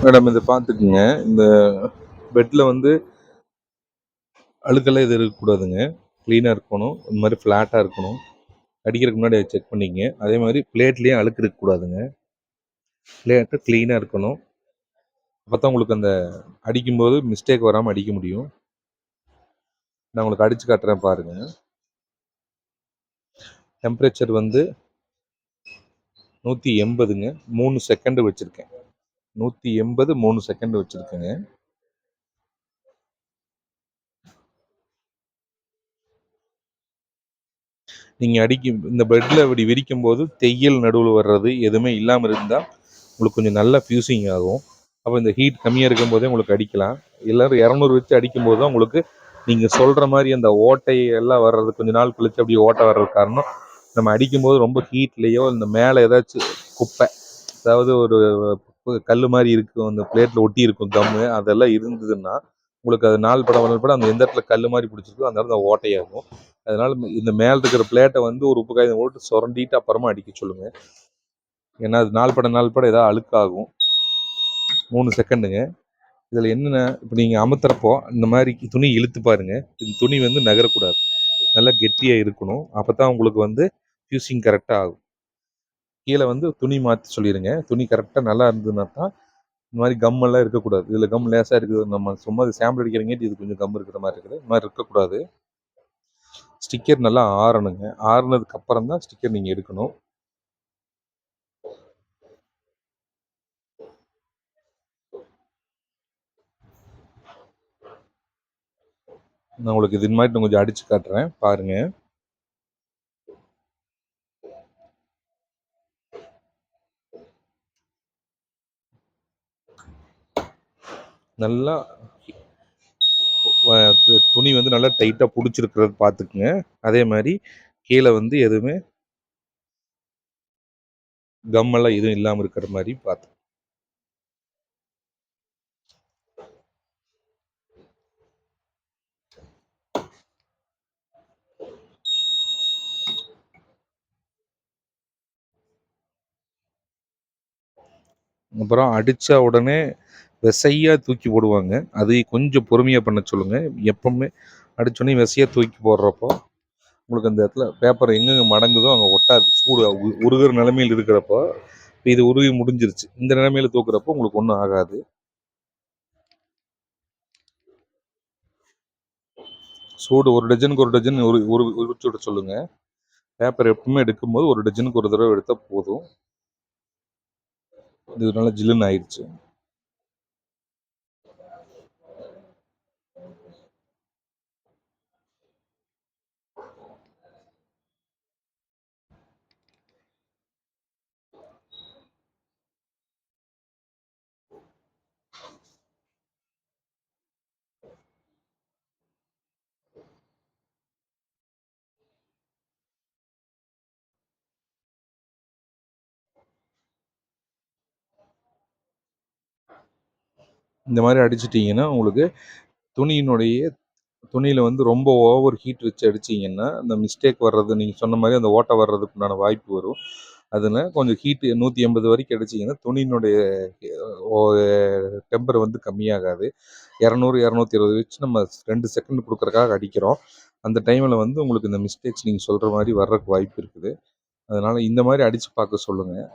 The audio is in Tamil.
மேடம் இதை பார்த்துக்குங்க. இந்த பெட்டில் வந்து அழுக்கெல்லாம் எதுவும் இருக்கக்கூடாதுங்க. க்ளீனாக இருக்கணும். இந்த மாதிரி ஃப்ளாட்டாக இருக்கணும். அடிக்கிறதுக்கு முன்னாடி அதை செக் பண்ணிக்கங்க. அதே மாதிரி பிளேட்லேயும் அழுக்கு இருக்கக்கூடாதுங்க. பிளேட்டு க்ளீனாக இருக்கணும். அப்போ தான் உங்களுக்கு அந்த அடிக்கும்போது மிஸ்டேக் வராமல் அடிக்க முடியும். நான் உங்களுக்கு அடித்து காட்டுறேன் பாருங்கள். டெம்பரேச்சர் வந்து 180ங்க. 3 செகண்டு வச்சுருக்கேன். 180 3 செகண்ட் வச்சுருக்கேங்க. நீங்கள் இந்த பெட்டில் இப்படி விரிக்கும் போது தையல் நடுவில் வர்றது எதுவுமே இல்லாமல் இருந்தால் உங்களுக்கு கொஞ்சம் நல்லா ஃபியூசிங் ஆகும். அப்போ இந்த ஹீட் கம்மியாக இருக்கும் போதே உங்களுக்கு அடிக்கலாம். எல்லோரும் 200 வச்சு அடிக்கும்போது தான் உங்களுக்கு நீங்கள் சொல்கிற மாதிரி அந்த ஓட்டை எல்லாம் வர்றது கொஞ்சம் நாள் கழிச்சு அப்படியே ஓட்டை வர்றது காரணம் நம்ம அடிக்கும்போது ரொம்ப ஹீட்லேயோ இந்த மேலே ஏதாச்சும் குப்பை, அதாவது ஒரு கல் மாதிரி இருக்கும், அந்த பிளேட்டில் ஒட்டி இருக்கும் கம்மு, அதெல்லாம் இருந்ததுன்னா உங்களுக்கு அது நாள் பட அந்த எந்த இடத்துல கல் மாதிரி பிடிச்சிருக்கோ அந்த இடத்துல ஓட்டையாகும். அதனால் இந்த மேலே இருக்கிற பிளேட்டை வந்து ஒரு உப்பு காயம் போட்டு சுரண்டிட்டு அப்புறமா அடிக்க சொல்லுங்கள். ஏன்னா அது நாள் பட ஏதாவது அழுக்காகும். 3 செகண்டுங்க. இதில் என்னென்ன, இப்போ நீங்கள் அமுத்துறப்போ இந்த மாதிரி துணி இழுத்து பாருங்கள். இந்த துணி வந்து நகரக்கூடாது, நல்லா கெட்டியாக இருக்கணும். அப்போ தான் உங்களுக்கு வந்து ஃபியூசிங் கரெக்டாக ஆகும். கீழே வந்து துணி மாற்றி சொல்லிடுங்க. துணி கரெக்டாக நல்லா இருந்ததுன்னா தான் இந்த மாதிரி கம்மெல்லாம் இருக்கக்கூடாது. இதில் கம் லேசாக இருக்குது, நம்ம சும்மா சாம்பிள் அடிக்கிறங்காட்டி இது கொஞ்சம் கம் இருக்கிற மாதிரி இருக்குது. இந்த மாதிரி இருக்கக்கூடாது. ஸ்டிக்கர் நல்லா ஆறணுங்க. ஆறுனதுக்கு அப்புறம் தான் ஸ்டிக்கர் நீங்கள் எடுக்கணும். நான் உங்களுக்கு இது மாதிரி நான் கொஞ்சம் அடித்து காட்டுறேன் பாருங்கள். நல்லா துணி வந்து நல்லா டைட்டாக பிடிச்சிருக்கிறது பார்த்துக்குங்க. அதே மாதிரி கீழே வந்து எதுவுமே கம்மெல்லாம் எதுவும் இல்லாமல் இருக்கிற மாதிரி பார்த்து. அப்புறம் அடித்த உடனே விசையாக தூக்கி போடுவாங்க. அதை கொஞ்சம் பொறுமையாக பண்ண சொல்லுங்கள். எப்பவுமே அடித்தோடனே விசையாக தூக்கி போடுறப்போ உங்களுக்கு அந்த இடத்துல பேப்பர் எங்கெங்கே மடங்குதோ அங்கே ஒட்டாது. சூடு உருகிற நிலைமையில் இருக்கிறப்போ இது உருகி முடிஞ்சிருச்சு. இந்த நிலைமையில் தூக்குறப்போ உங்களுக்கு ஒன்றும் ஆகாது. சூடு ஒரு டஜனுக்கு ஒரு டஜன் உரிச்சு விட சொல்லுங்கள். பேப்பர் எப்பவுமே எடுக்கும்போது ஒரு டஜனுக்கு ஒரு தடவை எடுத்தால் போதும். இது நல்லா ஜில்லுன்னு ஆயிடுச்சு. இந்த மாதிரி அடிச்சிட்டிங்கன்னா உங்களுக்கு துணியில் வந்து ரொம்ப ஓவர் ஹீட் வச்சு அடிச்சிங்கன்னா அந்த மிஸ்டேக் வர்றது, நீங்கள் சொன்ன மாதிரி அந்த ஓட்டை வர்றதுக்கு உண்டான வாய்ப்பு வரும். அதில் கொஞ்சம் ஹீட்டு 180 வரைக்கும் அடிச்சிங்கன்னா துணியினுடைய டெம்பர் வந்து கம்மியாகாது. 200 220 வச்சு நம்ம 2 செகண்ட் கொடுக்குறக்காக அடிக்கிறோம். அந்த டைமில் வந்து உங்களுக்கு இந்த மிஸ்டேக்ஸ் நீங்கள் சொல்கிற மாதிரி வர்றதுக்கு வாய்ப்பு இருக்குது. அதனால் இந்த மாதிரி அடித்து பார்க்க சொல்லுங்கள்.